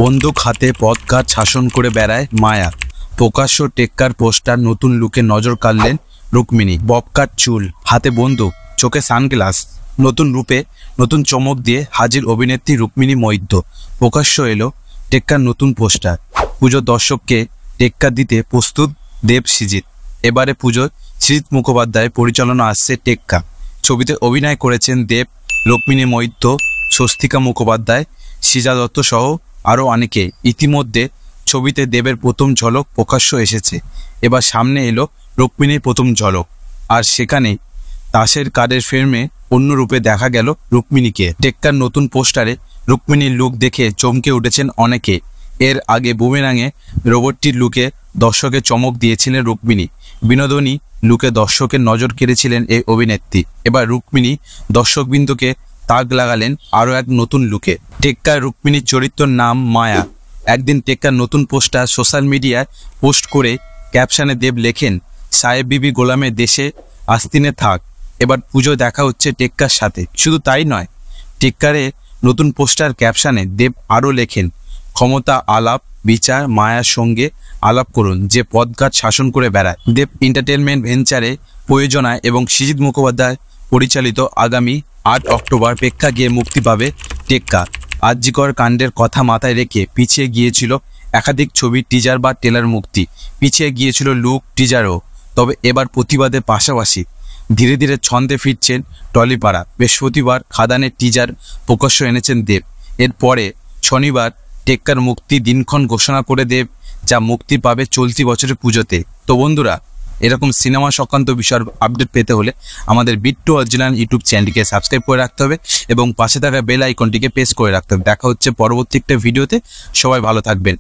বন্দুক হাতে পথঘাট শাসন করে বেড়ায় মায়া। প্রকাশ্য টেক্কার পোস্টার, নতুন লুকে নজর কাড়লেন রুক্মিণী। ববকাট চুল, হাতে বন্দুক, চোখে সানগ্লাস, নতুন রূপে নতুন চমক দিয়ে হাজির অভিনেত্রী রুক্মিণী মৈত্র। প্রকাশ্য এলো টেক্কার নতুন পোস্টার। পুজো দর্শককে টেক্কা দিতে প্রস্তুত দেব সৃজিত। এবারে পুজোয় সৃজিত মুখোপাধ্যায় পরিচালনা আসছে টেক্কা। ছবিতে অভিনয় করেছেন দেব, রুক্মিণী মৈত্র, স্বস্তিকা মুখোপাধ্যায়, সৃজা দত্ত সহ আরও অনেকে। ইতিমধ্যে ছবিতে দেবের প্রথম ঝলক প্রকাশ্য এসেছে। এবার সামনে এলো রুক্মিণীর প্রথম ঝলক, আর সেখানে তাসের কার্ডের ফ্রেমে অন্য রূপে দেখা গেল রুক্মিণীকে। টেক্কার নতুন পোস্টারে রুক্মিণীর লুক দেখে চমকে উঠেছেন অনেকে। এর আগে বুমেরাঙে রোবটটির লুকে দর্শকের চমক দিয়েছিলেন রুক্মিণী। বিনোদনী লুকে দর্শকের নজর কেড়েছিলেন এই অভিনেত্রী। এবার রুক্মিণী দর্শকবৃন্দকে তাক লাগালেন আরও এক নতুন লুকে। টেক্কার রুক্মিণীর চরিত্রের নাম মায়া। একদিন টেক্কার নতুন পোস্টার সোশ্যাল মিডিয়ায় পোস্ট করে ক্যাপশনে দেব লেখেন, সাহেব বিবি গোলামের দেশে আস্তিনে থাক। এবার পুজো দেখা হচ্ছে টেক্কার সাথে। শুধু তাই নয়, টেক্কারে নতুন পোস্টার ক্যাপশনে দেব আরও লেখেন, ক্ষমতা আলাপ বিচার মায়ার সঙ্গে আলাপ করুন, যে পথঘাট শাসন করে বেড়ায়। দেব এন্টারটেনমেন্ট ভেঞ্চারে প্রযোজনায় এবং সৃজিত মুখোপাধ্যায় পরিচালিত আগামী 8 অক্টোবর প্রেক্ষাগৃহে মুক্তি পাবে টেক্কা। আরজিকর কাণ্ডের কথা মাথায় রেখে পিছিয়ে গিয়েছিল একাধিক ছবির টিজার বা ট্রেলার মুক্তি, পিছিয়ে গিয়েছিল লুক টিজারও। তবে এবার প্রতিবাদের পাশাপাশি ধীরে ধীরে ছন্দে ফিরছেন টলিপাড়া। বৃহস্পতিবার খাদানের টিজার প্রকাশ্য এনেছেন দেব। এরপরে শনিবার টেক্কার মুক্তি দিনক্ষণ ঘোষণা করে দেব, যা মুক্তি পাবে চলতি বছরের পুজোতে। তো বন্ধুরা, এরকম সিনেমা সংক্রান্ত বিষয়ের আপডেট পেতে হলে আমাদের বিট্টু অরিজিনাল ইউটিউব চ্যানেলটিকে সাবস্ক্রাইব করে রাখতে হবে এবং পাশে থাকা বেল আইকনটিকে প্রেস করে রাখতে হবে। দেখা হচ্ছে পরবর্তী একটা ভিডিওতে। সবাই ভালো থাকবেন।